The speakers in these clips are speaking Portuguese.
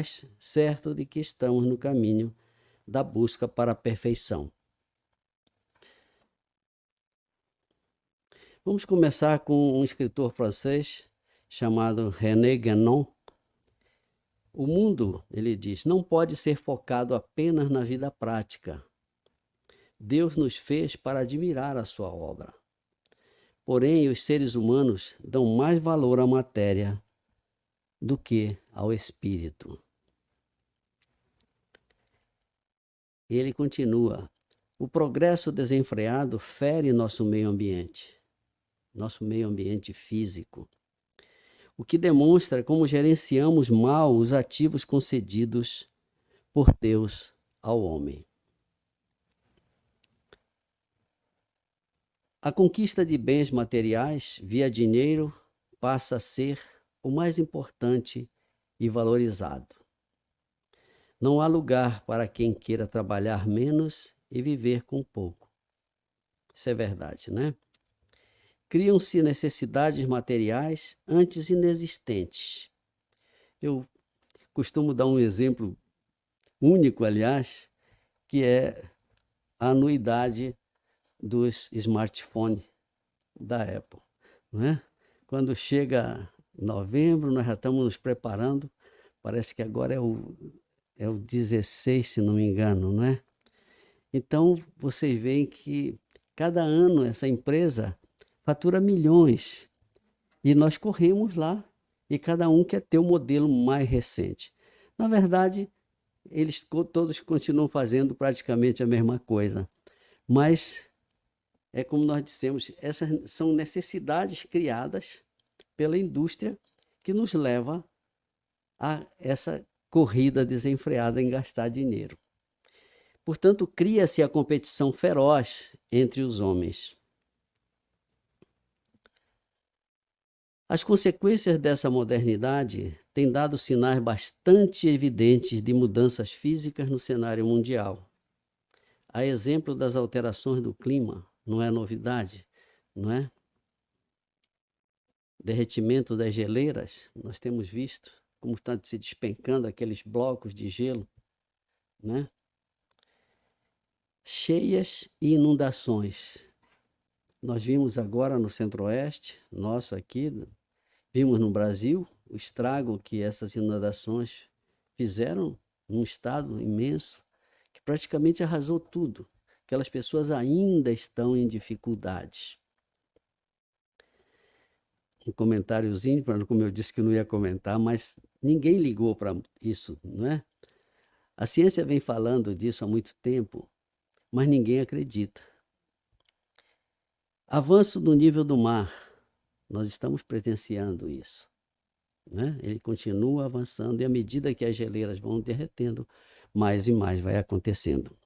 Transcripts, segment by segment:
mais certo de que estamos no caminho da busca para a perfeição. Vamos começar com um escritor francês chamado René Guénon. O mundo, ele diz, não pode ser focado apenas na vida prática. Deus nos fez para admirar a sua obra. Porém, os seres humanos dão mais valor à matéria do que ao espírito. Ele continua: o progresso desenfreado fere nosso meio ambiente físico, o que demonstra como gerenciamos mal os ativos concedidos por Deus ao homem. A conquista de bens materiais via dinheiro passa a ser o mais importante e valorizado. Não há lugar para quem queira trabalhar menos e viver com pouco. Isso é verdade, né? Criam-se necessidades materiais antes inexistentes. Eu costumo dar um exemplo único, aliás, que é a anuidade dos smartphones da Apple, não é? Quando chega novembro, nós já estamos nos preparando, parece que agora é o 16, se não me engano, não é? Então, vocês veem que cada ano essa empresa fatura milhões e nós corremos lá e cada um quer ter o modelo mais recente. Na verdade, eles todos continuam fazendo praticamente a mesma coisa, mas é como nós dissemos, essas são necessidades criadas pela indústria que nos leva a essa corrida desenfreada em gastar dinheiro. Portanto, cria-se a competição feroz entre os homens. As consequências dessa modernidade têm dado sinais bastante evidentes de mudanças físicas no cenário mundial. A exemplo das alterações do clima, não é novidade, não é? Derretimento das geleiras, nós temos visto como estão se despencando aqueles blocos de gelo, né? Cheias e inundações. Nós vimos agora no Centro-Oeste, nosso aqui, vimos no Brasil o estrago que essas inundações fizeram num estado imenso, que praticamente arrasou tudo. Aquelas pessoas ainda estão em dificuldades. Um comentáriozinho, como eu disse que não ia comentar, mas ninguém ligou para isso, não é? A ciência vem falando disso há muito tempo, mas ninguém acredita. Avanço do nível do mar, nós estamos presenciando isso, né? Ele continua avançando e à medida que as geleiras vão derretendo, mais e mais vai acontecendo.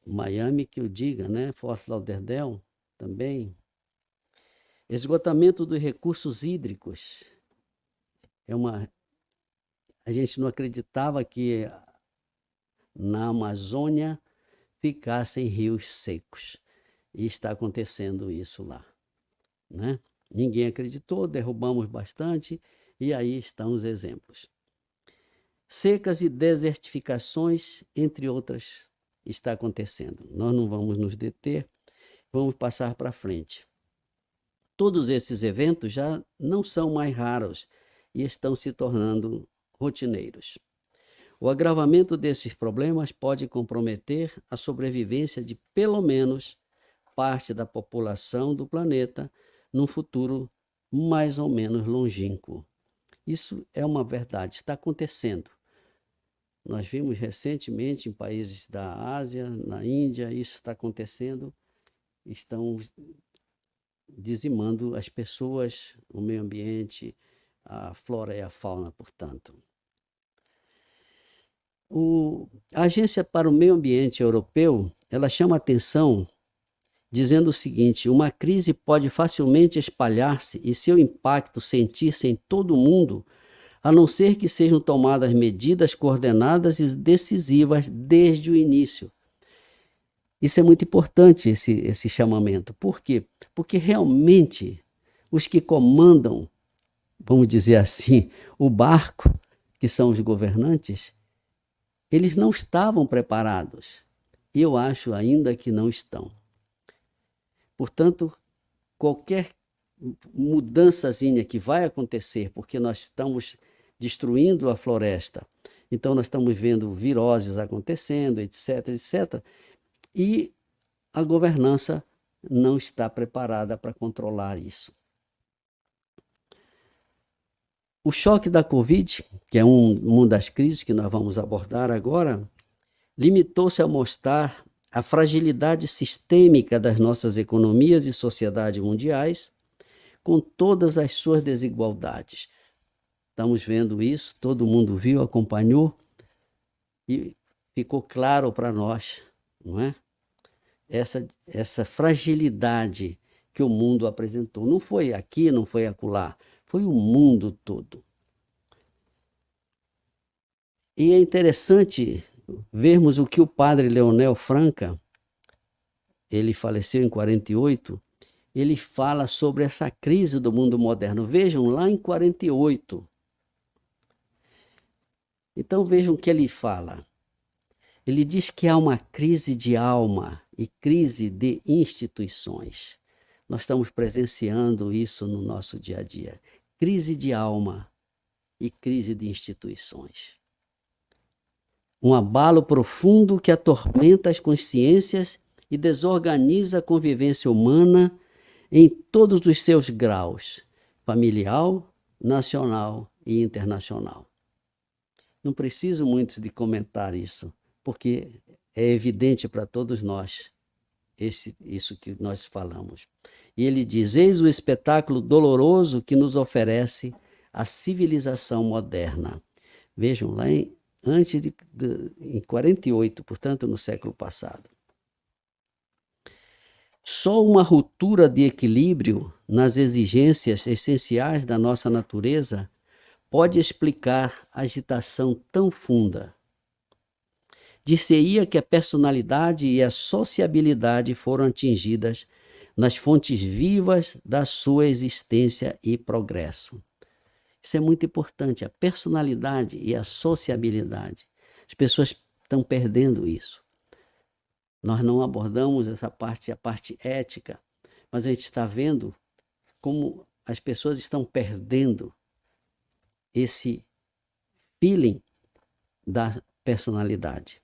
Miami, que eu diga, né? Fort Lauderdale também. Esgotamento dos recursos hídricos. A gente não acreditava que na Amazônia ficassem rios secos. E está acontecendo isso lá, né? Ninguém acreditou, derrubamos bastante, e aí estão os exemplos. Secas e desertificações, entre outras, está acontecendo. Nós não vamos nos deter, vamos passar para frente. Todos esses eventos já não são mais raros e estão se tornando rotineiros. O agravamento desses problemas pode comprometer a sobrevivência de pelo menos parte da população do planeta num futuro mais ou menos longínquo. Isso é uma verdade, está acontecendo. Nós vimos recentemente em países da Ásia, na Índia, isso está acontecendo, estão dizimando as pessoas, o meio ambiente, a flora e a fauna, portanto. A Agência para o Meio Ambiente Europeu, ela chama a atenção dizendo o seguinte: uma crise pode facilmente espalhar-se e seu impacto sentir-se em todo o mundo, a não ser que sejam tomadas medidas coordenadas e decisivas desde o início. Isso é muito importante, esse chamamento. Por quê? Porque realmente os que comandam vamos dizer assim, o barco, que são os governantes, eles não estavam preparados. E eu acho ainda que não estão. Portanto, qualquer mudançazinha que vai acontecer, porque nós estamos destruindo a floresta, então nós estamos vendo viroses acontecendo, etc, etc, e a governança não está preparada para controlar isso. O choque da Covid, que é uma das crises que nós vamos abordar agora, limitou-se a mostrar a fragilidade sistêmica das nossas economias e sociedades mundiais, com todas as suas desigualdades. Estamos vendo isso, todo mundo viu, acompanhou, e ficou claro para nós, não é? Essa fragilidade que o mundo apresentou. Não foi aqui, não foi acolá, foi o mundo todo. E é interessante vermos o que o padre Leonel Franca, ele faleceu em 48, ele fala sobre essa crise do mundo moderno. Vejam, lá em 48. Então vejam o que ele fala. Ele diz que há uma crise de alma e crise de instituições. Nós estamos presenciando isso no nosso dia a dia. Crise de alma e crise de instituições. Um abalo profundo que atormenta as consciências e desorganiza a convivência humana em todos os seus graus, familiar, nacional e internacional. Não preciso muito de comentar isso, porque é evidente para todos nós isso que nós falamos. E ele diz: eis o espetáculo doloroso que nos oferece a civilização moderna. Vejam, lá em 48, portanto, no século passado. Só uma ruptura de equilíbrio nas exigências essenciais da nossa natureza pode explicar a agitação tão funda. Dir-se-ia que a personalidade e a sociabilidade foram atingidas nas fontes vivas da sua existência e progresso. Isso é muito importante, a personalidade e a sociabilidade. As pessoas estão perdendo isso. Nós não abordamos essa parte, a parte ética, mas a gente está vendo como as pessoas estão perdendo esse feeling da personalidade.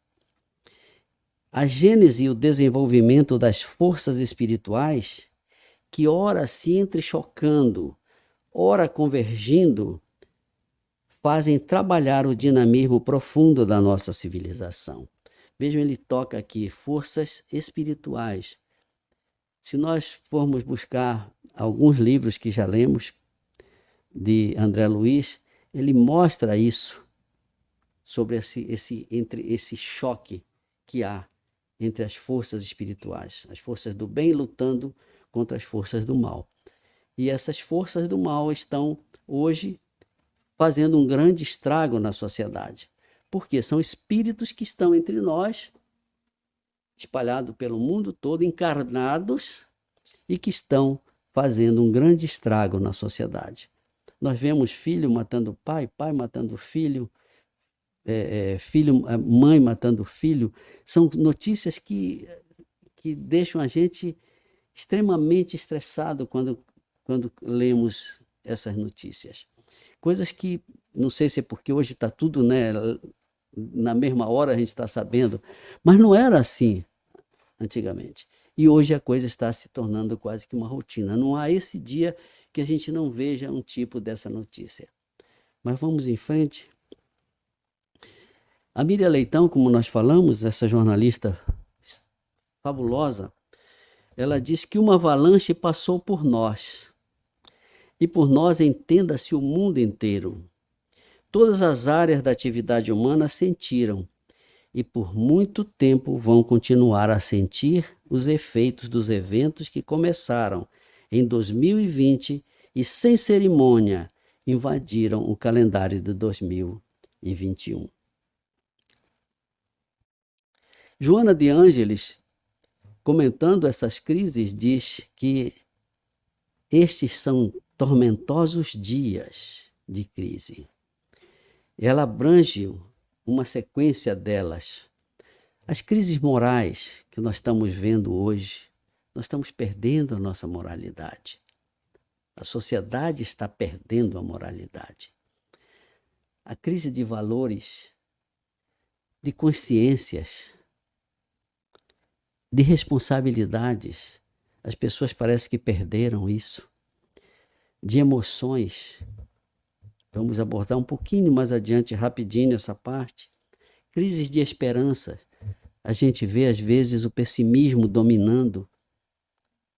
A gênese e o desenvolvimento das forças espirituais, que ora se entrechocando, ora convergindo, fazem trabalhar o dinamismo profundo da nossa civilização. Vejam, ele toca aqui forças espirituais. Se nós formos buscar alguns livros que já lemos, de André Luiz, ele mostra isso, sobre esse choque que há entre as forças espirituais, as forças do bem lutando contra as forças do mal. E essas forças do mal estão hoje fazendo um grande estrago na sociedade. Porque são espíritos que estão entre nós, espalhados pelo mundo todo, encarnados, e que estão fazendo um grande estrago na sociedade. Nós vemos filho matando pai, pai matando filho, mãe matando filho. São notícias que deixam a gente extremamente estressado quando lemos essas notícias. Coisas que, não sei se é porque hoje está tudo, né, na mesma hora a gente está sabendo, mas não era assim antigamente. E hoje a coisa está se tornando quase que uma rotina. Não há esse dia que a gente não veja um tipo dessa notícia. Mas vamos em frente. A Miriam Leitão, como nós falamos, essa jornalista fabulosa, ela diz que uma avalanche passou por nós. E por nós entenda-se o mundo inteiro. Todas as áreas da atividade humana sentiram, e por muito tempo vão continuar a sentir os efeitos dos eventos que começaram em 2020 e, sem cerimônia, invadiram o calendário de 2021. Joana de Ângeles, comentando essas crises, diz que estes são tormentosos dias de crise. Ela abrange uma sequência delas. As crises morais que nós estamos vendo hoje, nós estamos perdendo a nossa moralidade. A sociedade está perdendo a moralidade. A crise de valores, de consciências, de responsabilidades. As pessoas parecem que perderam isso. De emoções. Vamos abordar um pouquinho mais adiante, rapidinho, essa parte. Crises de esperança. A gente vê, às vezes, o pessimismo dominando.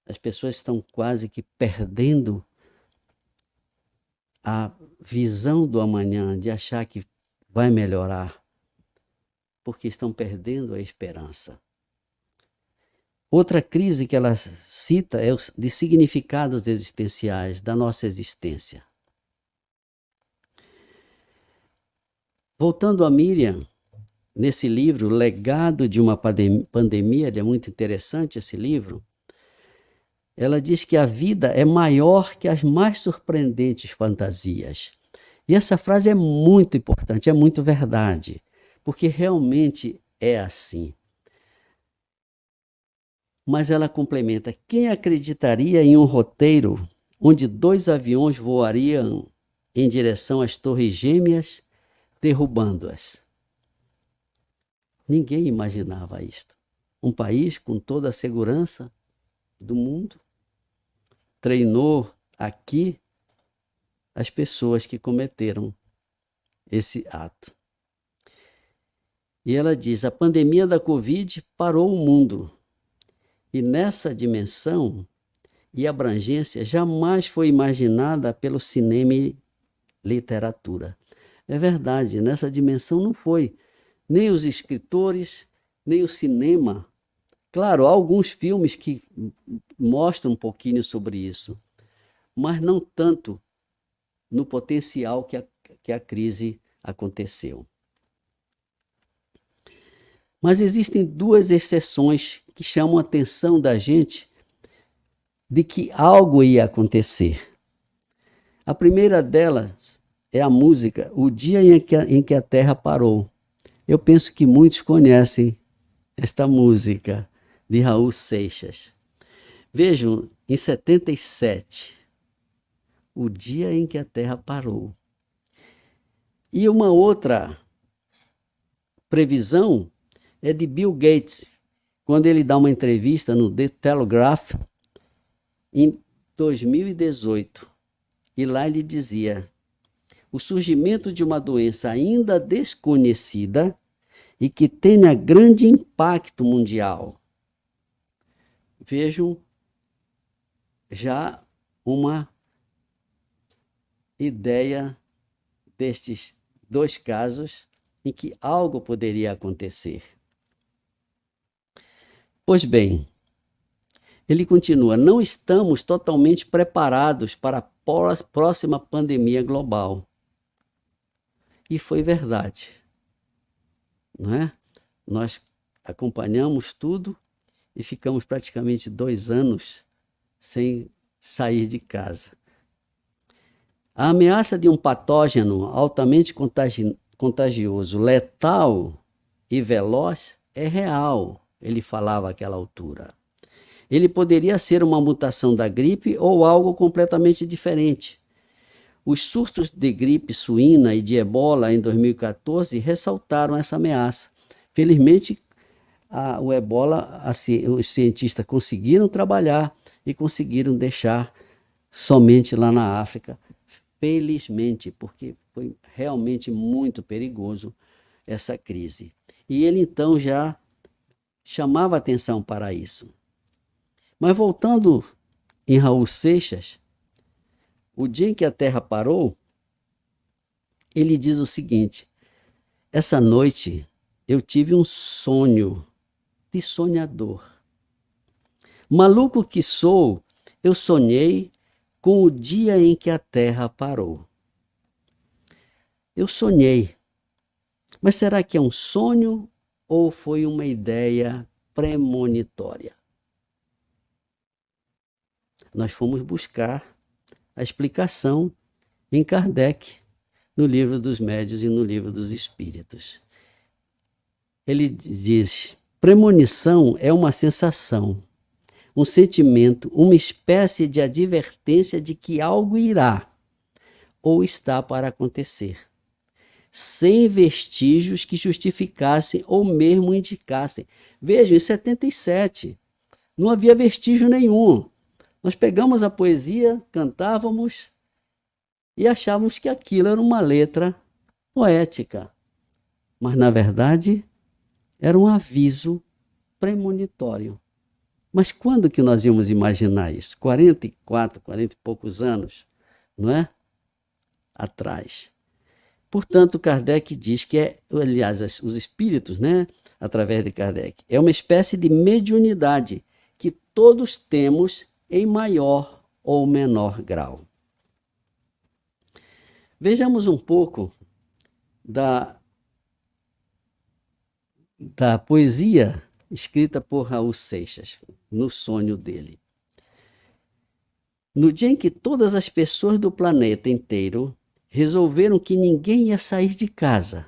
As pessoas estão quase que perdendo a visão do amanhã, de achar que vai melhorar, porque estão perdendo a esperança. Outra crise que ela cita é de significados existenciais da nossa existência. Voltando a Miriam, nesse livro, Legado de uma Pandemia, é muito interessante esse livro, ela diz que a vida é maior que as mais surpreendentes fantasias. E essa frase é muito importante, é muito verdade, porque realmente é assim. Mas ela complementa: quem acreditaria em um roteiro onde 2 aviões voariam em direção às Torres Gêmeas, derrubando-as? Ninguém imaginava isto. Um país com toda a segurança do mundo treinou aqui as pessoas que cometeram esse ato. E ela diz: a pandemia da Covid parou o mundo. E nessa dimensão e abrangência jamais foi imaginada pelo cinema e literatura. É verdade, nessa dimensão não foi. Nem os escritores, nem o cinema. Claro, há alguns filmes que mostram um pouquinho sobre isso, mas não tanto no potencial que a crise aconteceu. Mas existem 2 exceções que chamam a atenção da gente de que algo ia acontecer. A primeira delas é a música O Dia em que a Terra Parou. Eu penso que muitos conhecem esta música de Raul Seixas. Vejam, em 77, O Dia em que a Terra Parou. E uma outra previsão é de Bill Gates, quando ele dá uma entrevista no The Telegraph em 2018. E lá ele dizia: o surgimento de uma doença ainda desconhecida e que tenha grande impacto mundial. Vejam já uma ideia destes 2 casos em que algo poderia acontecer. Pois bem, ele continua: não estamos totalmente preparados para a próxima pandemia global. E foi verdade, não é? Nós acompanhamos tudo e ficamos praticamente 2 anos sem sair de casa. A ameaça de um patógeno altamente contagioso, letal e veloz é real, ele falava àquela altura. Ele poderia ser uma mutação da gripe ou algo completamente diferente. Os surtos de gripe suína e de ebola em 2014 ressaltaram essa ameaça. Felizmente, o ebola, os cientistas conseguiram trabalhar e conseguiram deixar somente lá na África. Felizmente, porque foi realmente muito perigoso essa crise. E ele então já chamava atenção para isso. Mas voltando em Raul Seixas, O Dia em que a Terra Parou, ele diz o seguinte: essa noite eu tive um sonho de sonhador. Maluco que sou, eu sonhei com o dia em que a Terra parou. Eu sonhei, mas será que é um sonho ou foi uma ideia premonitória? Nós fomos buscar a explicação em Kardec, no Livro dos Médiuns e no Livro dos Espíritos. Ele diz: premonição é uma sensação, um sentimento, uma espécie de advertência de que algo irá ou está para acontecer, sem vestígios que justificassem ou mesmo indicassem. Vejam, em 77, não havia vestígio nenhum. Nós pegamos a poesia, cantávamos e achávamos que aquilo era uma letra poética. Mas, na verdade, era um aviso premonitório. Mas quando que nós íamos imaginar isso? 40 e poucos anos, não é? Atrás. Portanto, Kardec diz que aliás, os espíritos, né, através de Kardec, é uma espécie de mediunidade que todos temos em maior ou menor grau. Vejamos um pouco da poesia escrita por Raul Seixas, no sonho dele. No dia em que todas as pessoas do planeta inteiro resolveram que ninguém ia sair de casa,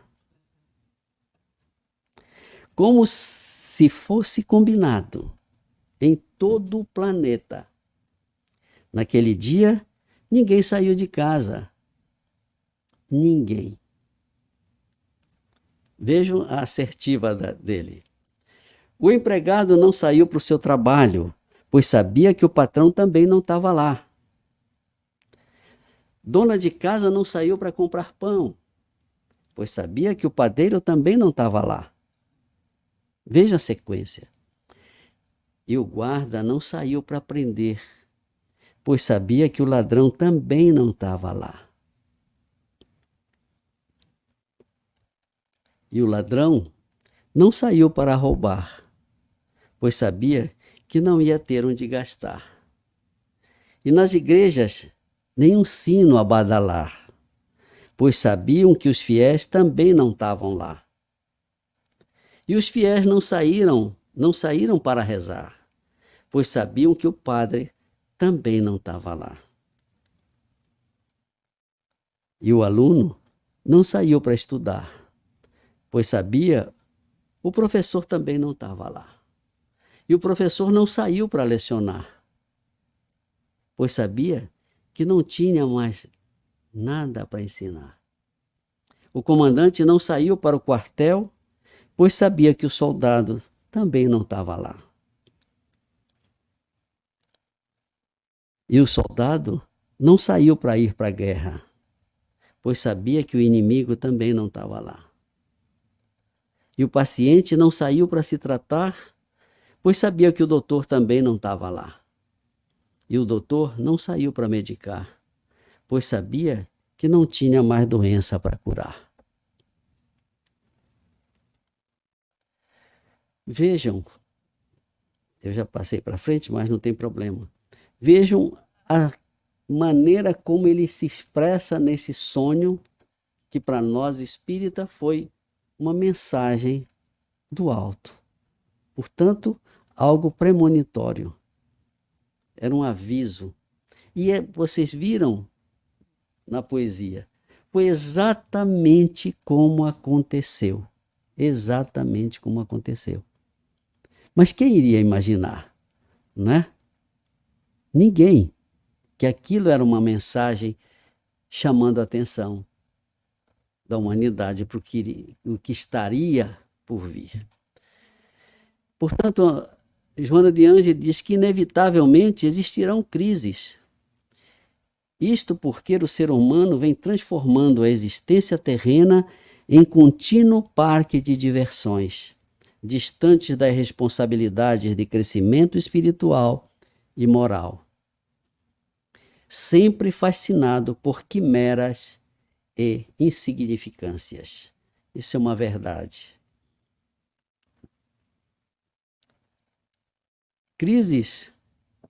como se fosse combinado em todo o planeta. Naquele dia, ninguém saiu de casa. Ninguém. Vejam a assertiva dele. O empregado não saiu para o seu trabalho, pois sabia que o patrão também não estava lá. Dona de casa não saiu para comprar pão, pois sabia que o padeiro também não estava lá. Veja a sequência. E o guarda não saiu para prender, pois sabia que o ladrão também não estava lá. E o ladrão não saiu para roubar, pois sabia que não ia ter onde gastar. E nas igrejas, nenhum sino a badalar, pois sabiam que os fiéis também não estavam lá. E os fiéis não saíram para rezar, pois sabiam que o padre também não estava lá. E o aluno não saiu para estudar, pois sabia o professor também não estava lá. E o professor não saiu para lecionar, pois sabia que não tinha mais nada para ensinar. O comandante não saiu para o quartel, pois sabia que o soldado também não estava lá. E o soldado não saiu para ir para a guerra, pois sabia que o inimigo também não estava lá. E o paciente não saiu para se tratar, pois sabia que o doutor também não estava lá. E o doutor não saiu para medicar, pois sabia que não tinha mais doença para curar. Vejam, eu já passei para frente, mas não tem problema. Vejam a maneira como ele se expressa nesse sonho, que para nós espírita foi uma mensagem do alto. Portanto, algo premonitório. Era um aviso. E vocês viram na poesia, foi exatamente como aconteceu. Exatamente como aconteceu. Mas quem iria imaginar, não é? Ninguém. Que aquilo era uma mensagem chamando a atenção da humanidade para o que estaria por vir. Portanto, Joana de Ângeles diz que inevitavelmente existirão crises. Isto porque o ser humano vem transformando a existência terrena em contínuo parque de diversões, distantes das responsabilidades de crescimento espiritual e moral. Sempre fascinado por quimeras e insignificâncias. Isso é uma verdade. Crises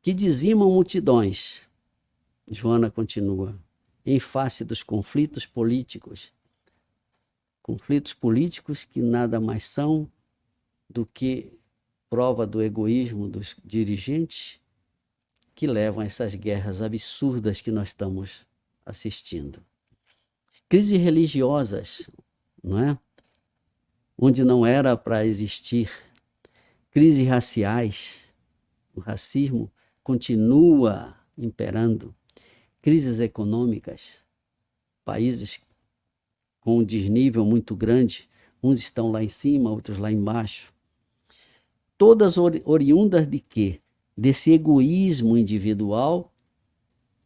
que dizimam multidões. Joana continua, em face dos conflitos políticos. Conflitos políticos que nada mais são do que prova do egoísmo dos dirigentes que levam a essas guerras absurdas que nós estamos assistindo. Crises religiosas, não é? Onde não era para existir. Crises raciais, o racismo continua imperando. Crises econômicas, países com um desnível muito grande, uns estão lá em cima, outros lá embaixo. Todas oriundas de quê? Desse egoísmo individual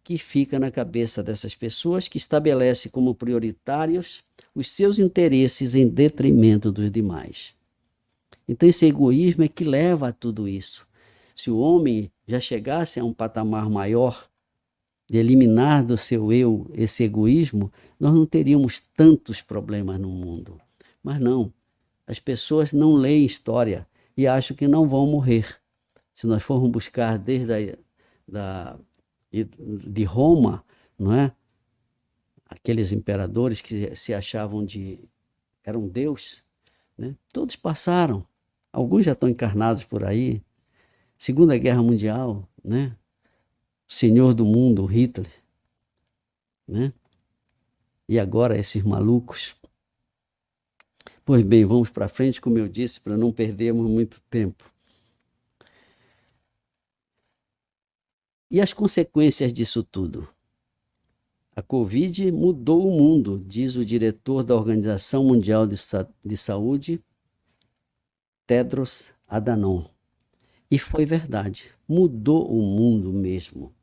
que fica na cabeça dessas pessoas, que estabelece como prioritários os seus interesses em detrimento dos demais. Então esse egoísmo é que leva a tudo isso. Se o homem já chegasse a um patamar maior de eliminar do seu eu esse egoísmo, nós não teríamos tantos problemas no mundo. Mas não, as pessoas não leem história e acham que não vão morrer. Se nós formos buscar desde de Roma, não é? Aqueles imperadores que se achavam eram Deus, né? Todos passaram. Alguns já estão encarnados por aí. Segunda Guerra Mundial, né? O senhor do mundo, Hitler, né? E agora esses malucos. Pois bem, vamos para frente, como eu disse, para não perdermos muito tempo. E as consequências disso tudo? A Covid mudou o mundo, diz o diretor da Organização Mundial de Saúde, Tedros Adhanom. E foi verdade, mudou o mundo mesmo.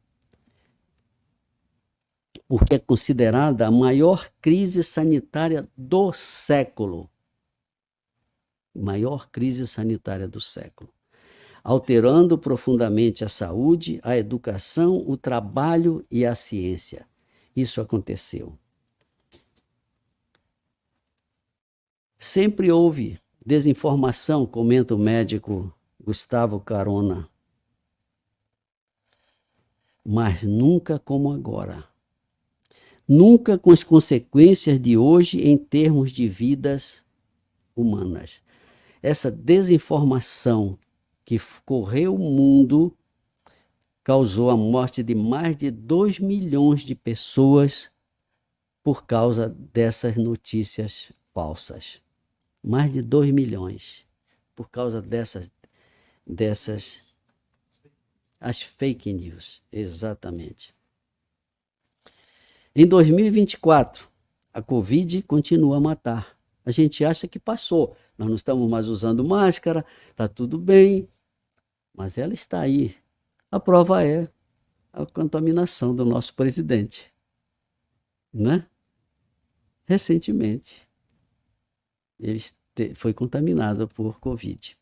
Porque é considerada a maior crise sanitária do século. Maior crise sanitária do século. Alterando profundamente a saúde, a educação, o trabalho e a ciência. Isso aconteceu. Sempre houve desinformação, comenta o médico Gustavo Carona, mas nunca como agora. Nunca com as consequências de hoje em termos de vidas humanas. Essa desinformação que correu o mundo causou a morte de mais de 2 milhões de pessoas por causa dessas notícias falsas. Mais de 2 milhões por causa dessas as fake news, exatamente. Em 2024, a Covid continua a matar. A gente acha que passou, nós não estamos mais usando máscara, está tudo bem, mas ela está aí. A prova é a contaminação do nosso presidente, né? Recentemente, ele foi contaminado por Covid.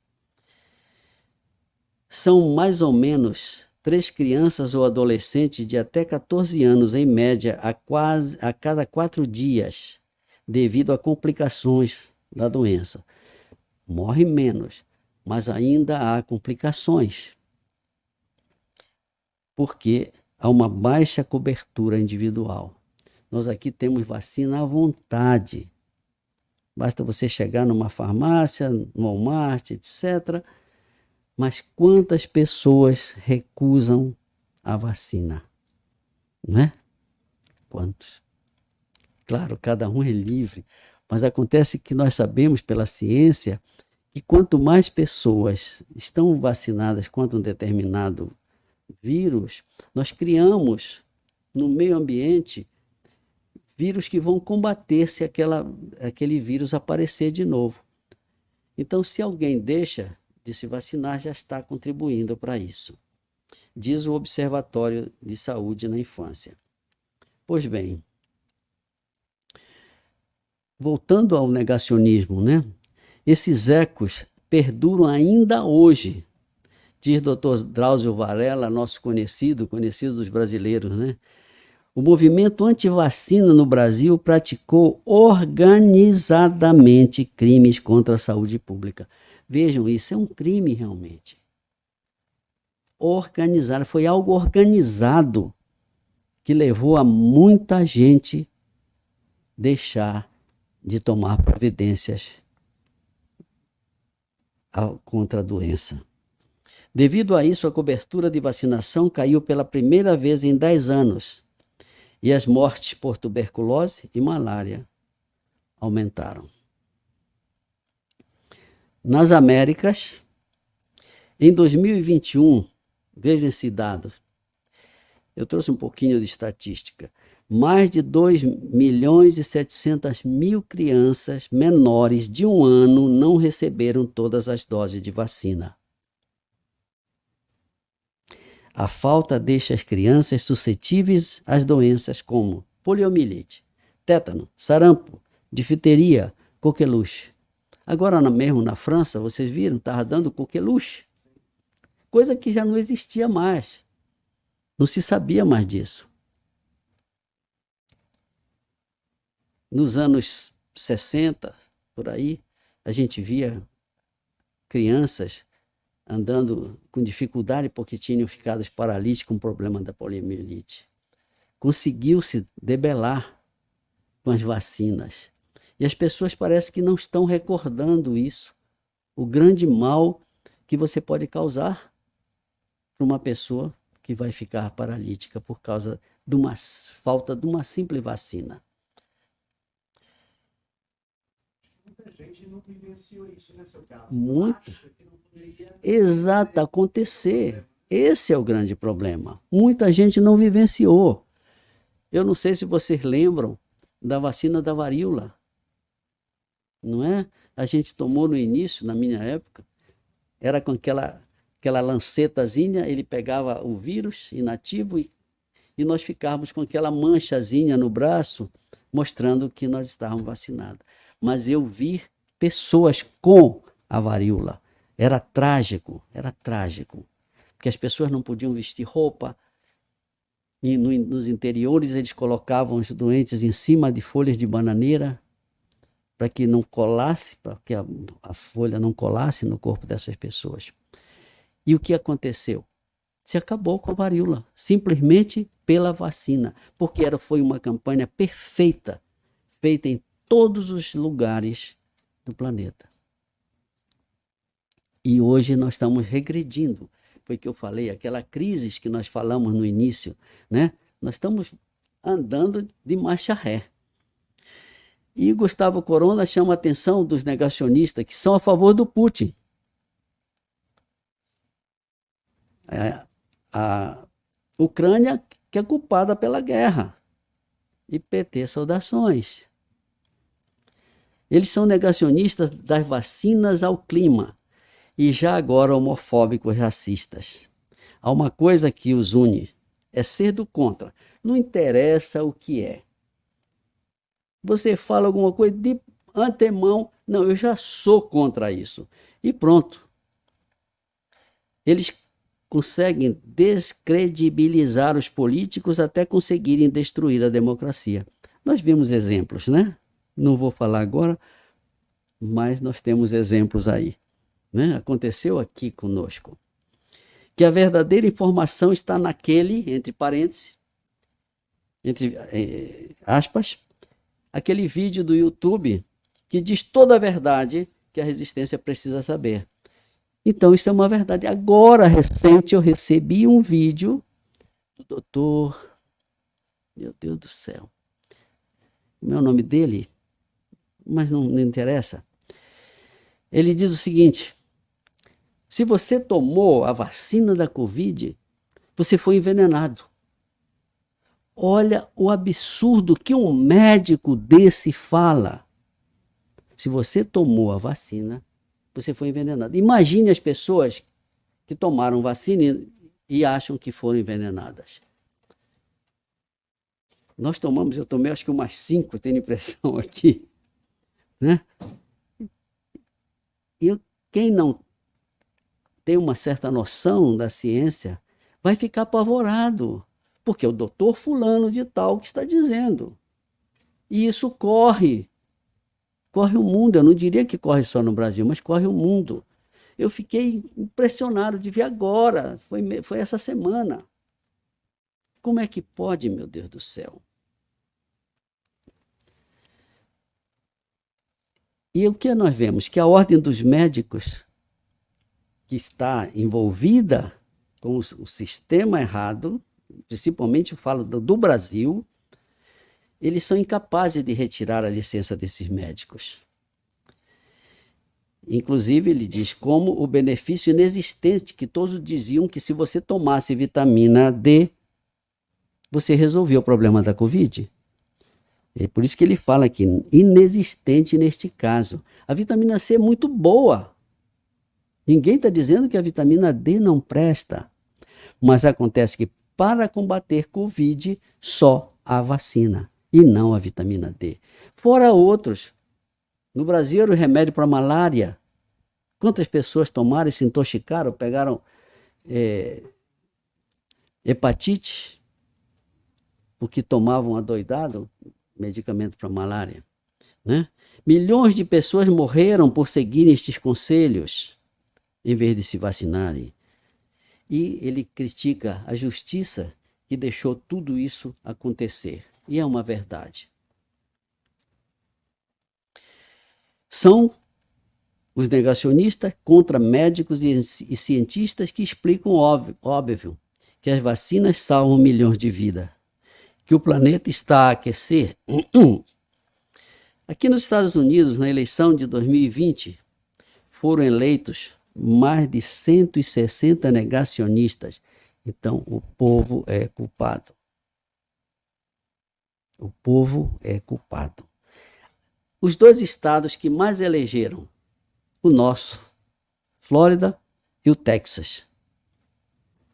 São mais ou menos 3 crianças ou adolescentes de até 14 anos, em média, a cada 4 dias, devido a complicações da doença. Morre menos, mas ainda há complicações, porque há uma baixa cobertura individual. Nós aqui temos vacina à vontade. Basta você chegar numa farmácia, no Walmart, etc. Mas quantas pessoas recusam a vacina? Né? Quantos? Claro, cada um é livre, mas acontece que nós sabemos pela ciência que quanto mais pessoas estão vacinadas contra um determinado vírus, nós criamos no meio ambiente vírus que vão combater se aquele vírus aparecer de novo. Então, se alguém deixa de se vacinar, já está contribuindo para isso, diz o Observatório de Saúde na Infância. Pois bem, voltando ao negacionismo, né? Esses ecos perduram ainda hoje, diz Dr. Drauzio Varela, nosso conhecido dos brasileiros, né? O movimento antivacina no Brasil praticou organizadamente crimes contra a saúde pública. Vejam, isso é um crime realmente. Organizado, foi algo organizado que levou a muita gente deixar de tomar providências contra a doença. Devido a isso, a cobertura de vacinação caiu pela primeira vez em 10 anos e as mortes por tuberculose e malária aumentaram. Nas Américas, em 2021, vejam esse dado, eu trouxe um pouquinho de estatística, mais de 2.700.000 crianças menores de 1 ano não receberam todas as doses de vacina. A falta deixa as crianças suscetíveis às doenças como poliomielite, tétano, sarampo, difteria, coqueluche. Agora mesmo na França, vocês viram, estava dando coqueluche, coisa que já não existia mais. Não se sabia mais disso. Nos anos 60, por aí, a gente via crianças andando com dificuldade porque tinham ficado paralíticos com o problema da poliomielite. Conseguiu-se debelar com as vacinas. E as pessoas parecem que não estão recordando isso. O grande mal que você pode causar para uma pessoa que vai ficar paralítica por causa de uma falta de uma simples vacina. Muita gente não vivenciou isso, né, seu caso? Muito. Acha que não poderia Exato, acontecer. Esse é o grande problema. Muita gente não vivenciou. Eu não sei se vocês lembram da vacina da varíola. Não é? A gente tomou no início, na minha época, era com aquela lancetazinha, ele pegava o vírus inativo e nós ficávamos com aquela manchazinha no braço, mostrando que nós estávamos vacinados. Mas eu vi pessoas com a varíola. Era trágico, porque as pessoas não podiam vestir roupa, e nos interiores eles colocavam os doentes em cima de folhas de bananeira, para que não colasse, para que a folha não colasse no corpo dessas pessoas. E o que aconteceu? Se acabou com a varíola, simplesmente pela vacina, porque foi uma campanha perfeita, feita em todos os lugares do planeta. E hoje nós estamos regredindo. Foi o que eu falei, aquela crise que nós falamos no início, né? Nós estamos andando de marcha ré. E Gustavo Corona chama a atenção dos negacionistas que são a favor do Putin. A Ucrânia que é culpada pela guerra. E PT, saudações. Eles são negacionistas das vacinas ao clima e já agora homofóbicos racistas. Há uma coisa que os une, é ser do contra. Não interessa o que é. Você fala alguma coisa de antemão, não, eu já sou contra isso. E pronto. Eles conseguem descredibilizar os políticos até conseguirem destruir a democracia. Nós vimos exemplos, né? Não vou falar agora, mas nós temos exemplos aí, né? Aconteceu aqui conosco. Que a verdadeira informação está naquele, entre parênteses, entre aspas, aquele vídeo do YouTube que diz toda a verdade que a resistência precisa saber. Então, isso é uma verdade. Agora, recente, eu recebi um vídeo do doutor... Meu Deus do céu. Como é o nome dele? Mas não interessa. Ele diz o seguinte: se você tomou a vacina da Covid, você foi envenenado. Olha o absurdo que um médico desse fala. Se você tomou a vacina, você foi envenenado. Imagine as pessoas que tomaram vacina e acham que foram envenenadas. Nós tomamos, eu tomei acho que umas 5, tenho impressão aqui, né? E quem não tem uma certa noção da ciência vai ficar apavorado, porque é o doutor fulano de tal que está dizendo. E isso corre o mundo. Eu não diria que corre só no Brasil, mas corre o mundo. Eu fiquei impressionado de ver agora, foi essa semana. Como é que pode, meu Deus do céu? E o que nós vemos? Que a ordem dos médicos que está envolvida com o sistema errado, principalmente eu falo do Brasil, eles são incapazes de retirar a licença desses médicos. Inclusive, ele diz como o benefício inexistente, que todos diziam que se você tomasse vitamina D, você resolveu o problema da Covid. É por isso que ele fala que inexistente neste caso. A vitamina C é muito boa. Ninguém está dizendo que a vitamina D não presta. Mas acontece que para combater Covid, só a vacina e não a vitamina D. Fora outros. No Brasil era o remédio para malária. Quantas pessoas tomaram e se intoxicaram, pegaram hepatite, porque tomavam adoidado medicamento para malária, né? Milhões de pessoas morreram por seguirem estes conselhos, em vez de se vacinarem. E ele critica a justiça que deixou tudo isso acontecer. E é uma verdade. São os negacionistas contra médicos e cientistas que explicam óbvio que as vacinas salvam milhões de vidas, que o planeta está a aquecer. Aqui nos Estados Unidos, na eleição de 2020, foram eleitos mais de 160 negacionistas. Então, o povo é culpado. O povo é culpado. Os dois estados que mais elegeram, o nosso, Flórida e o Texas,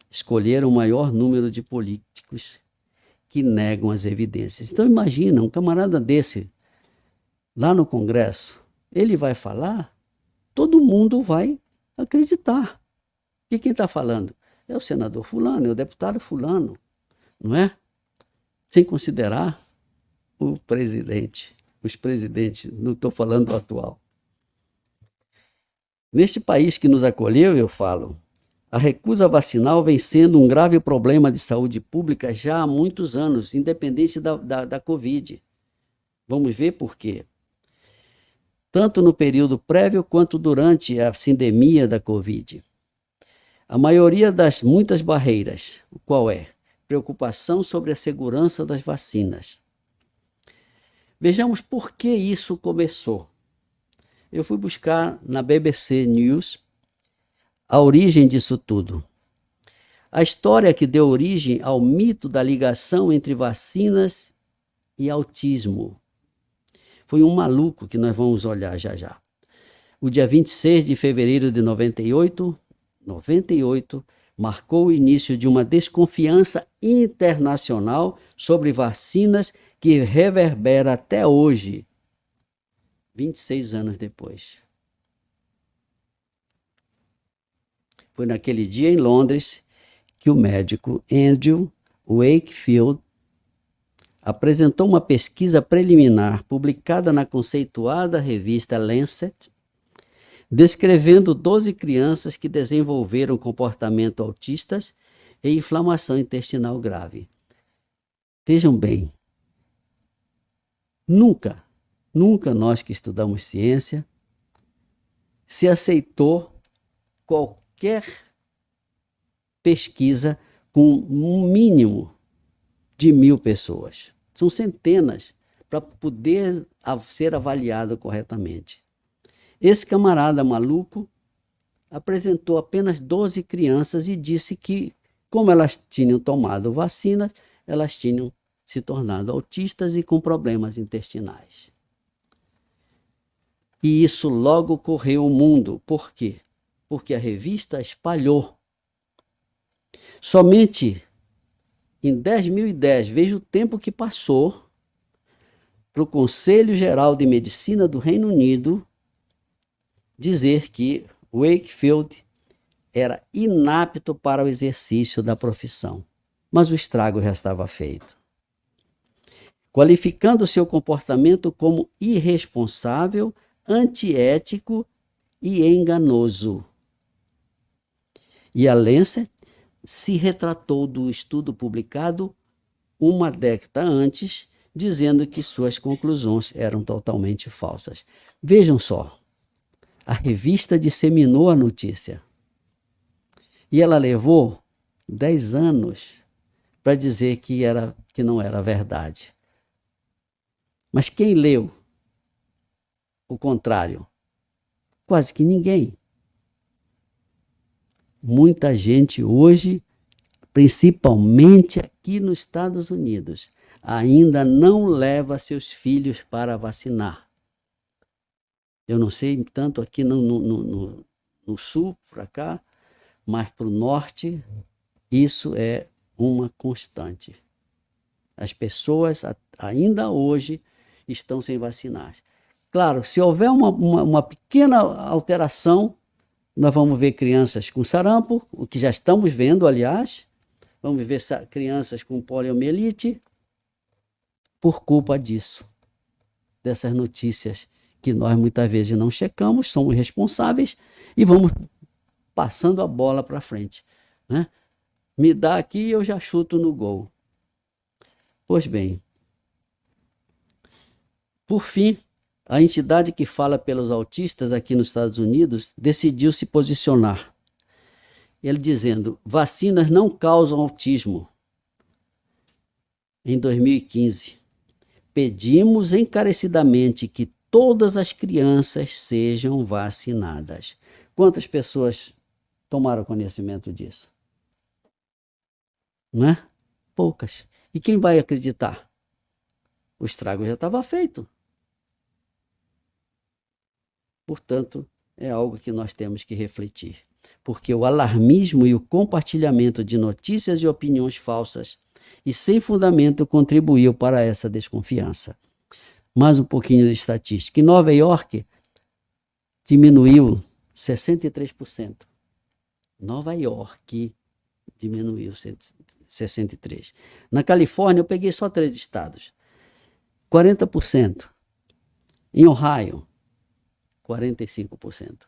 escolheram o maior número de políticos que negam as evidências. Então imagina, um camarada desse, lá no Congresso, ele vai falar, todo mundo vai acreditar. E quem está falando? É o senador fulano, é o deputado fulano, não é? Sem considerar o presidente, os presidentes, não estou falando do atual. Neste país que nos acolheu, eu falo, a recusa vacinal vem sendo um grave problema de saúde pública já há muitos anos, independente da Covid. Vamos ver por quê. Tanto no período prévio quanto durante a sindemia da Covid. A maioria das muitas barreiras, qual é? Preocupação sobre a segurança das vacinas. Vejamos por que isso começou. Eu fui buscar na BBC News a origem disso tudo. A história que deu origem ao mito da ligação entre vacinas e autismo. Foi um maluco que nós vamos olhar já já. O dia 26 de fevereiro de 98, marcou o início de uma desconfiança internacional sobre vacinas que reverbera até hoje, 26 anos depois. Foi naquele dia em Londres que o médico Andrew Wakefield apresentou uma pesquisa preliminar publicada na conceituada revista Lancet, descrevendo 12 crianças que desenvolveram comportamento autistas e inflamação intestinal grave. Vejam bem, nunca nós que estudamos ciência, se aceitou qualquer pesquisa com um mínimo de 1.000 pessoas. São centenas para poder ser avaliado corretamente. Esse camarada maluco apresentou apenas 12 crianças e disse que, como elas tinham tomado vacinas, elas tinham se tornado autistas e com problemas intestinais. E isso logo correu o mundo. Por quê? Porque a revista espalhou. Somente em 2010, veja o tempo que passou, para o Conselho Geral de Medicina do Reino Unido dizer que Wakefield era inapto para o exercício da profissão. Mas o estrago já estava feito. Qualificando seu comportamento como irresponsável, antiético e enganoso. E a Lancet se retratou do estudo publicado uma década antes, dizendo que suas conclusões eram totalmente falsas. Vejam só, a revista disseminou a notícia. E ela levou 10 anos para dizer que não era verdade. Mas quem leu o contrário? Quase que ninguém. Muita gente hoje, principalmente aqui nos Estados Unidos, ainda não leva seus filhos para vacinar. Eu não sei tanto aqui no sul, para cá, mas para o norte, isso é uma constante. As pessoas ainda hoje estão sem vacinar. Claro, se houver uma pequena alteração, nós vamos ver crianças com sarampo, o que já estamos vendo, aliás, vamos ver crianças com poliomielite, por culpa disso, dessas notícias que nós muitas vezes não checamos, somos responsáveis e vamos passando a bola para frente, né? Me dá aqui e eu já chuto no gol. Pois bem, por fim, a entidade que fala pelos autistas aqui nos Estados Unidos decidiu se posicionar. Ele dizendo, vacinas não causam autismo. Em 2015, pedimos encarecidamente que todas as crianças sejam vacinadas. Quantas pessoas tomaram conhecimento disso? Não é? Poucas. E quem vai acreditar? O estrago já estava feito. Portanto, é algo que nós temos que refletir. Porque o alarmismo e o compartilhamento de notícias e opiniões falsas e sem fundamento contribuiu para essa desconfiança. Mais um pouquinho de estatística. Em Nova York, diminuiu 63%. Nova York diminuiu 63%. Na Califórnia, eu peguei só 3 estados. 40%. Em Ohio, 45%.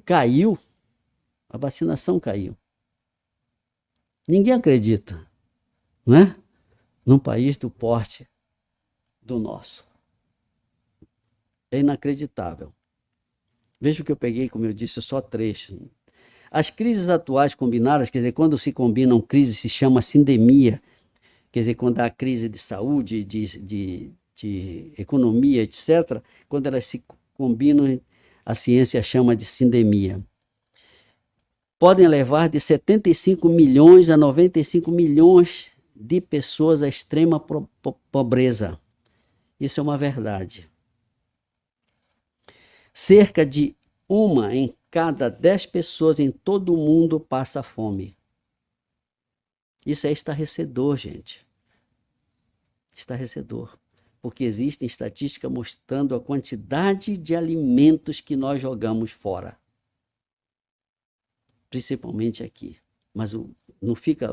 Caiu. A vacinação caiu. Ninguém acredita, não é? Num país do porte do nosso. É inacreditável. Veja o que eu peguei, como eu disse, só 3. As crises atuais combinadas, quer dizer, quando se combinam crises, se chama sindemia. Quer dizer, quando há crise de saúde, de economia, etc., quando elas se combinam, a ciência chama de sindemia. Podem levar de 75 milhões a 95 milhões de pessoas à extrema pobreza. Isso é uma verdade. Cerca de 1 em cada 10 pessoas em todo o mundo passa fome. Isso é estarrecedor, gente. Estarrecedor. Porque existem estatísticas mostrando a quantidade de alimentos que nós jogamos fora. Principalmente aqui. Mas o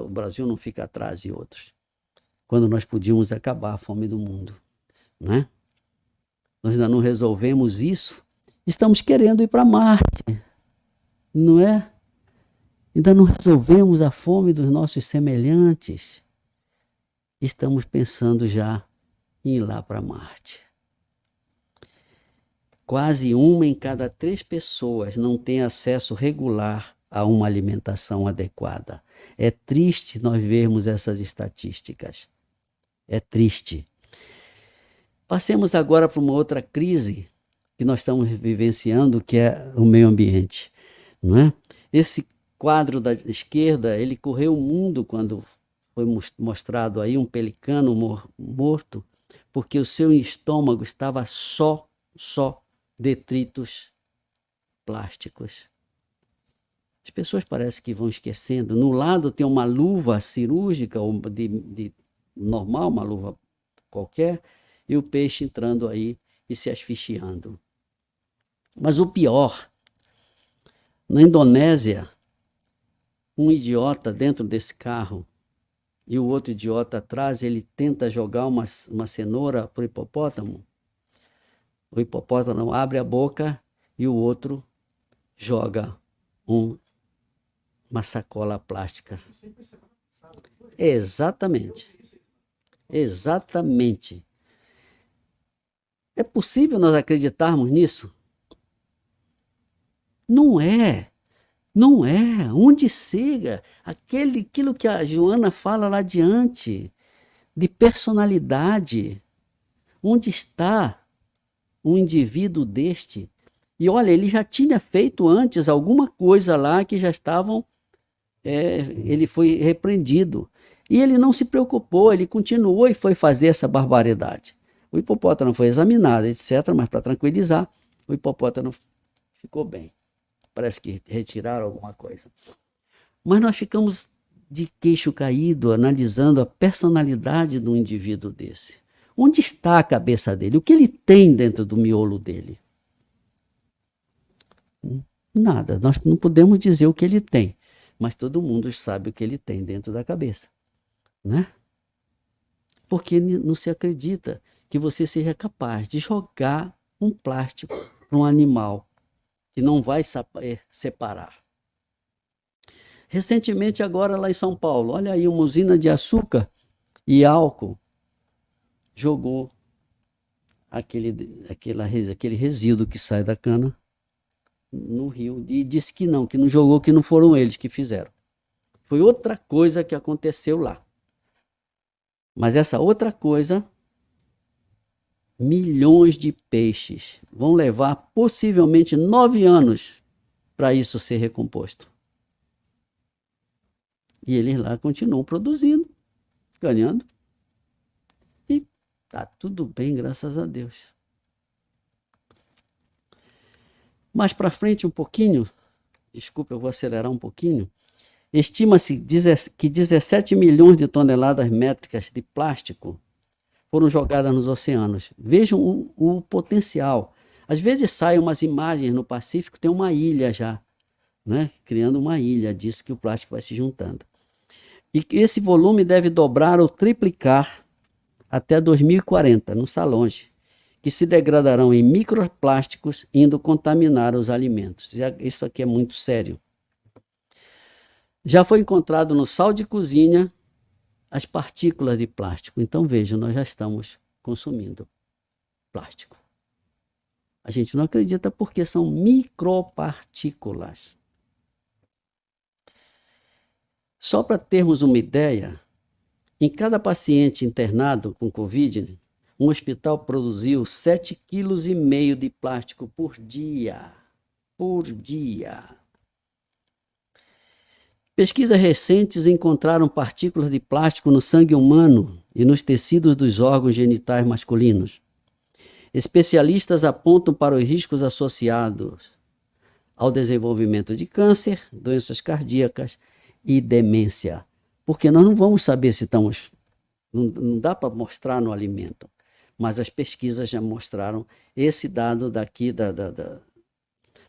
Brasil não fica atrás de outros. Quando nós podíamos acabar a fome do mundo. Não é? Nós ainda não resolvemos isso. Estamos querendo ir para Marte. Não é? Ainda não resolvemos a fome dos nossos semelhantes. Estamos pensando já em ir lá para Marte. Quase 1 em cada 3 pessoas não tem acesso regular a uma alimentação adequada. É triste nós vermos essas estatísticas. É triste. Passemos agora para uma outra crise que nós estamos vivenciando, que é o meio ambiente. Não é? Esse quadro da esquerda, ele correu o mundo quando foi mostrado aí um pelicano morto, porque o seu estômago estava só detritos plásticos. As pessoas parecem que vão esquecendo. No lado tem uma luva cirúrgica, ou de normal, uma luva qualquer, e o peixe entrando aí e se asfixiando. Mas o pior, na Indonésia, um idiota dentro desse carro e o outro idiota atrás, ele tenta jogar uma cenoura para o hipopótamo. O hipopótamo abre a boca e o outro joga uma sacola plástica. Exatamente. Exatamente. É possível nós acreditarmos nisso? Não é. Não é. Onde chega aquilo que a Joana fala lá adiante, de personalidade. Onde está um indivíduo deste? E olha, ele já tinha feito antes alguma coisa lá que já estavam. Ele foi repreendido. E ele não se preocupou, ele continuou e foi fazer essa barbaridade. O hipopótamo foi examinado, etc., mas para tranquilizar, o hipopótamo ficou bem. Parece que retiraram alguma coisa. Mas nós ficamos de queixo caído, analisando a personalidade do indivíduo desse. Onde está a cabeça dele? O que ele tem dentro do miolo dele? Nada. Nós não podemos dizer o que ele tem, mas todo mundo sabe o que ele tem dentro da cabeça, né? Porque não se acredita que você seja capaz de jogar um plástico para um animal que não vai separar. Recentemente, agora lá em São Paulo, olha aí, uma usina de açúcar e álcool jogou aquele resíduo que sai da cana no rio. E disse que não jogou, que não foram eles que fizeram. Foi outra coisa que aconteceu lá. Mas essa outra coisa, milhões de peixes vão levar possivelmente 9 anos para isso ser recomposto. E eles lá continuam produzindo, ganhando. E tá tudo bem, graças a Deus. Mais para frente um pouquinho, desculpa, eu vou acelerar um pouquinho. Estima-se que 17 milhões de toneladas métricas de plástico foram jogadas nos oceanos. Vejam o potencial. Às vezes saem umas imagens no Pacífico, tem uma ilha já, né? Criando uma ilha, disso que o plástico vai se juntando. E esse volume deve dobrar ou triplicar até 2040, não está longe, que se degradarão em microplásticos, indo contaminar os alimentos. Isso aqui é muito sério. Já foi encontrado no sal de cozinha as partículas de plástico. Então, veja, nós já estamos consumindo plástico. A gente não acredita porque são micropartículas. Só para termos uma ideia, em cada paciente internado com Covid, um hospital produziu 7,5 kg de plástico por dia. Por dia. Pesquisas recentes encontraram partículas de plástico no sangue humano e nos tecidos dos órgãos genitais masculinos. Especialistas apontam para os riscos associados ao desenvolvimento de câncer, doenças cardíacas e demência. Porque nós não vamos saber se estamos... Não dá para mostrar no alimento, mas as pesquisas já mostraram esse dado daqui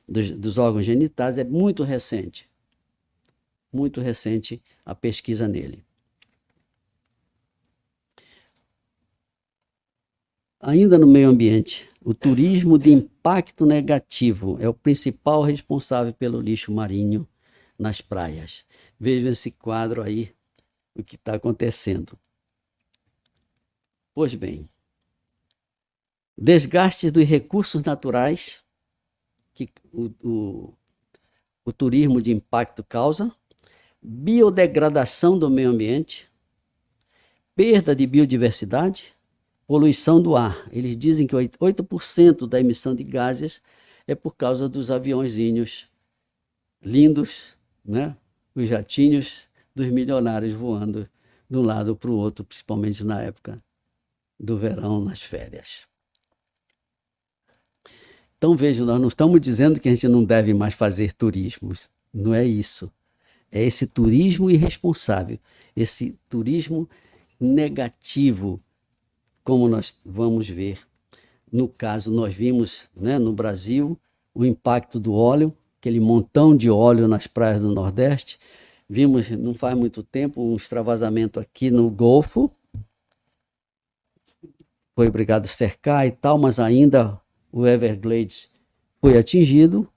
dos órgãos genitais, é muito recente. Muito recente a pesquisa nele. Ainda no meio ambiente, o turismo de impacto negativo é o principal responsável pelo lixo marinho nas praias. Vejam esse quadro aí, o que está acontecendo. Pois bem, desgaste dos recursos naturais que o turismo de impacto causa, biodegradação do meio ambiente, perda de biodiversidade, poluição do ar. Eles dizem que 8% da emissão de gases é por causa dos aviõezinhos lindos, né? Os jatinhos dos milionários voando de um lado para o outro, principalmente na época do verão, nas férias. Então vejam, nós não estamos dizendo que a gente não deve mais fazer turismos. Não é isso. É esse turismo irresponsável, esse turismo negativo, como nós vamos ver. No caso, nós vimos, né, no Brasil o impacto do óleo, aquele montão de óleo nas praias do Nordeste. Vimos, não faz muito tempo, um extravasamento aqui no Golfo. Foi obrigado a cercar e tal, mas ainda o Everglades foi atingido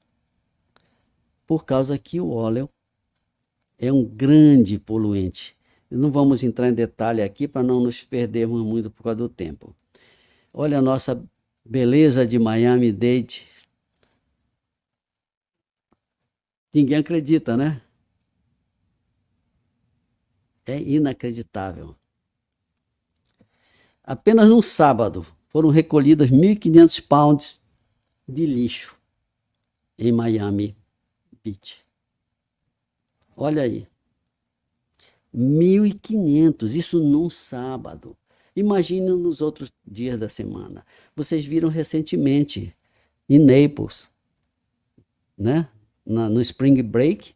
por causa que o óleo é um grande poluente. Não vamos entrar em detalhe aqui para não nos perdermos muito por causa do tempo. Olha a nossa beleza de Miami-Dade. Ninguém acredita, né? É inacreditável. Apenas num sábado foram recolhidas 1.500 pounds de lixo em Miami Beach. Olha aí. 1.500, isso num sábado. Imagine nos outros dias da semana. Vocês viram recentemente em Naples, né? No Spring Break,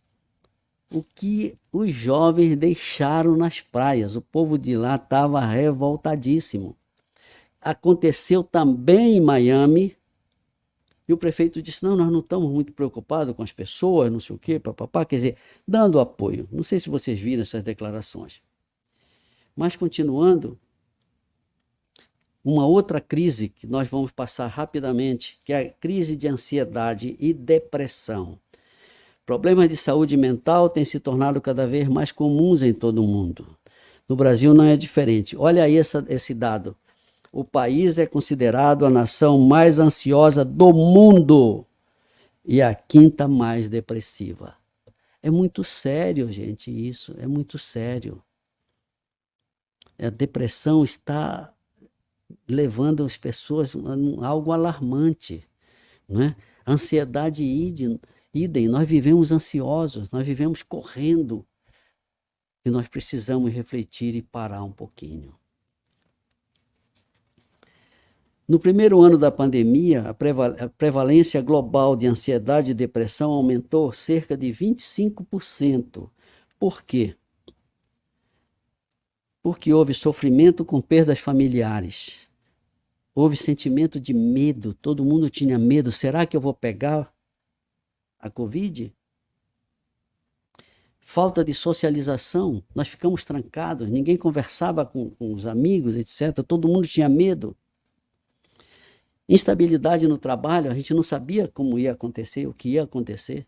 o que os jovens deixaram nas praias. O povo de lá estava revoltadíssimo. Aconteceu também em Miami, e o prefeito disse, não, nós não estamos muito preocupados com as pessoas, não sei o quê, papapá, quer dizer, dando apoio. Não sei se vocês viram essas declarações. Mas continuando, uma outra crise que nós vamos passar rapidamente, que é a crise de ansiedade e depressão. Problemas de saúde mental têm se tornado cada vez mais comuns em todo o mundo. No Brasil não é diferente. Olha aí esse dado. O país é considerado a nação mais ansiosa do mundo e a quinta mais depressiva. É muito sério, gente, isso. É muito sério. A depressão está levando as pessoas a algo alarmante, não é? Ansiedade idem, nós vivemos ansiosos, nós vivemos correndo e nós precisamos refletir e parar um pouquinho. No primeiro ano da pandemia, a prevalência global de ansiedade e depressão aumentou cerca de 25%. Por quê? Porque houve sofrimento com perdas familiares. Houve sentimento de medo, todo mundo tinha medo. Será que eu vou pegar a Covid? Falta de socialização, nós ficamos trancados, ninguém conversava com os amigos, etc. Todo mundo tinha medo. Instabilidade no trabalho, a gente não sabia como ia acontecer, o que ia acontecer.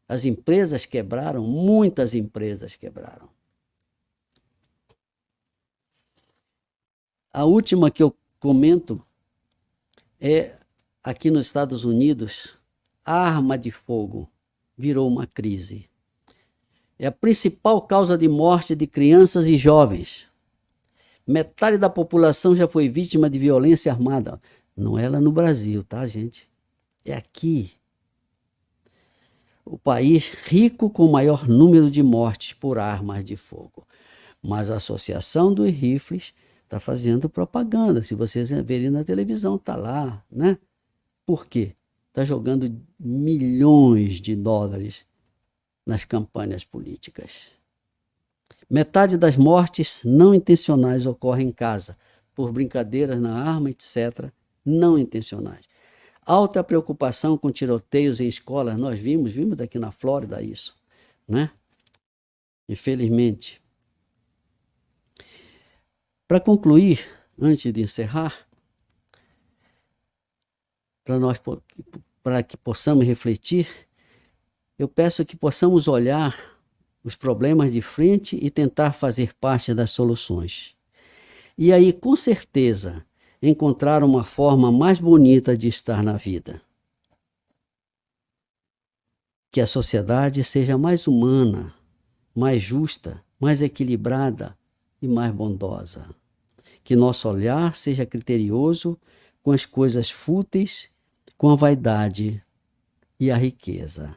As empresas quebraram, muitas empresas quebraram. A última que eu comento é aqui nos Estados Unidos, a arma de fogo virou uma crise. É a principal causa de morte de crianças e jovens. Metade da população já foi vítima de violência armada. Não é lá no Brasil, tá, gente? É aqui. O país rico com o maior número de mortes por armas de fogo. Mas a Associação dos Rifles está fazendo propaganda. Se vocês verem na televisão, está lá, né? Por quê? Está jogando milhões de dólares nas campanhas políticas. Metade das mortes não intencionais ocorre em casa, por brincadeiras na arma, etc., não intencionais. Alta preocupação com tiroteios em escolas, nós vimos aqui na Flórida isso, né? Infelizmente. Para concluir, antes de encerrar, para que possamos refletir, eu peço que possamos olhar os problemas de frente e tentar fazer parte das soluções. E aí, com certeza, encontrar uma forma mais bonita de estar na vida. Que a sociedade seja mais humana, mais justa, mais equilibrada e mais bondosa. Que nosso olhar seja criterioso com as coisas fúteis, com a vaidade e a riqueza.